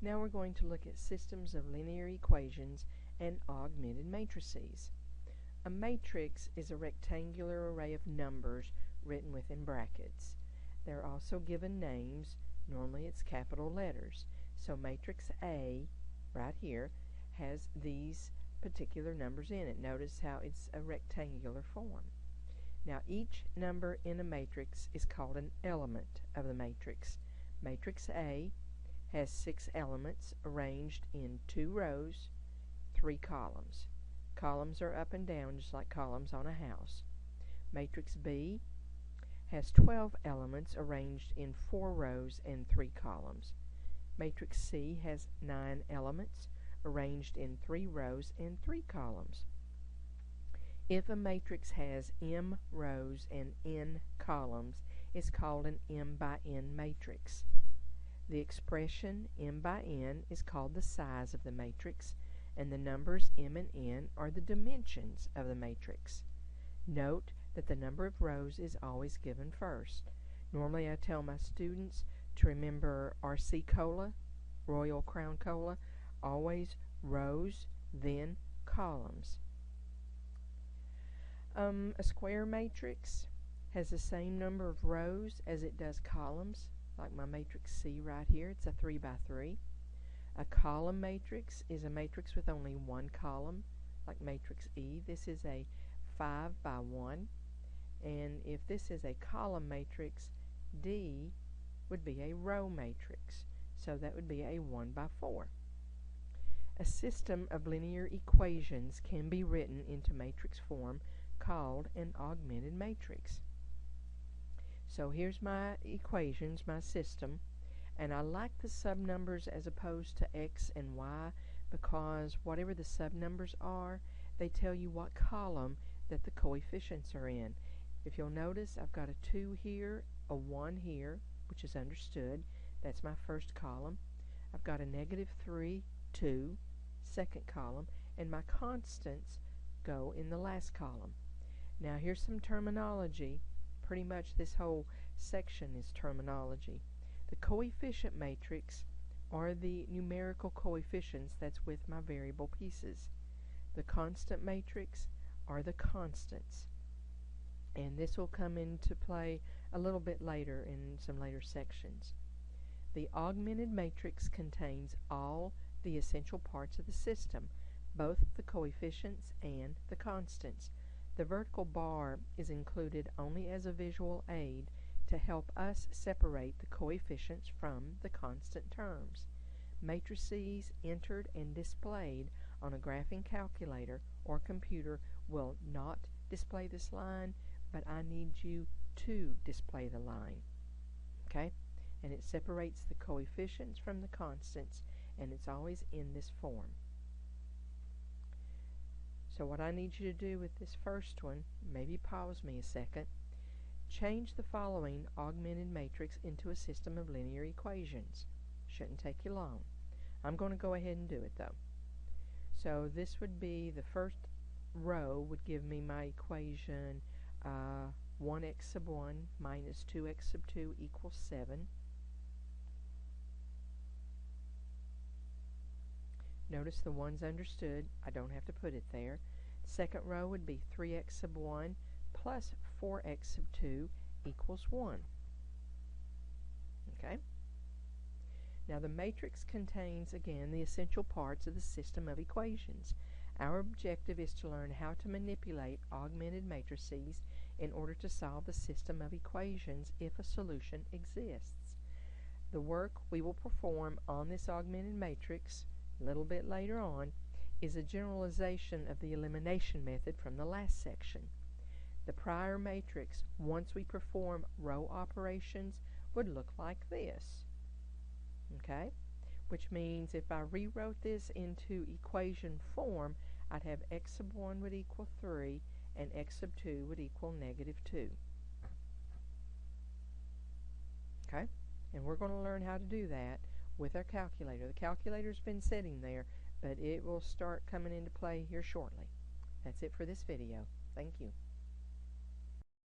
Now we're going to look at systems of linear equations and augmented matrices. A matrix is a rectangular array of numbers written within brackets. They're also given names. Normally it's capital letters. So matrix A, right here, has these particular numbers in it. Notice how it's a rectangular form. Now each number in a matrix is called an element of the matrix. Matrix A has 6 elements arranged in 2 rows, 3 columns. Columns are up and down just like columns on a house. Matrix B has 12 elements arranged in 4 rows and 3 columns. Matrix C has 9 elements arranged in 3 rows and 3 columns. If a matrix has m rows and n columns, it's called an m by n matrix. The expression m by n is called the size of the matrix, and the numbers m and n are the dimensions of the matrix. Note that the number of rows is always given first. Normally I tell my students to remember RC Cola, Royal Crown Cola, always rows, then columns. A square matrix has the same number of rows as it does columns, like my matrix C right here. It's a 3 by 3. A column matrix is a matrix with only 1 column, like matrix E. This is a 5 by 1. And if this is a column matrix, D would be a row matrix. So that would be a 1 by 4. A system of linear equations can be written into matrix form called an augmented matrix. So here's my equations, my system, and I like the subnumbers as opposed to x and y because whatever the subnumbers are, they tell you what column that the coefficients are in. If you'll notice, I've got a 2 here, a 1 here, which is understood. That's my first column. I've got a -3, 2, second column, and my constants go in the last column. Now here's some terminology. Pretty much this whole section is terminology. The coefficient matrix are the numerical coefficients that's with my variable pieces. The constant matrix are the constants. And this will come into play a little bit later in some later sections. The augmented matrix contains all the essential parts of the system, both the coefficients and the constants. The vertical bar is included only as a visual aid to help us separate the coefficients from the constant terms. Matrices entered and displayed on a graphing calculator or computer will not display this line, but I need you to display the line. Okay? And it separates the coefficients from the constants, and it's always in this form. So what I need you to do with this first one, maybe pause me a second, change the following augmented matrix into a system of linear equations. Shouldn't take you long. I'm going to go ahead and do it though. So this would be the first row would give me my equation 1x sub 1 minus 2x sub 2 equals 7. Notice the 1's understood. I don't have to put it there. Second row would be 3x sub 1 plus 4x sub 2 equals 1. Okay? Now the matrix contains, again, the essential parts of the system of equations. Our objective is to learn how to manipulate augmented matrices in order to solve the system of equations if a solution exists. The work we will perform on this augmented matrix a little bit later on is a generalization of the elimination method from the last section. The prior matrix, once we perform row operations, would look like this. Okay? Which means if I rewrote this into equation form, I'd have x sub 1 would equal 3 and x sub 2 would equal -2. Okay? And we're going to learn how to do that with our calculator. The calculator's been sitting there, but it will start coming into play here shortly. That's it for this video. Thank you.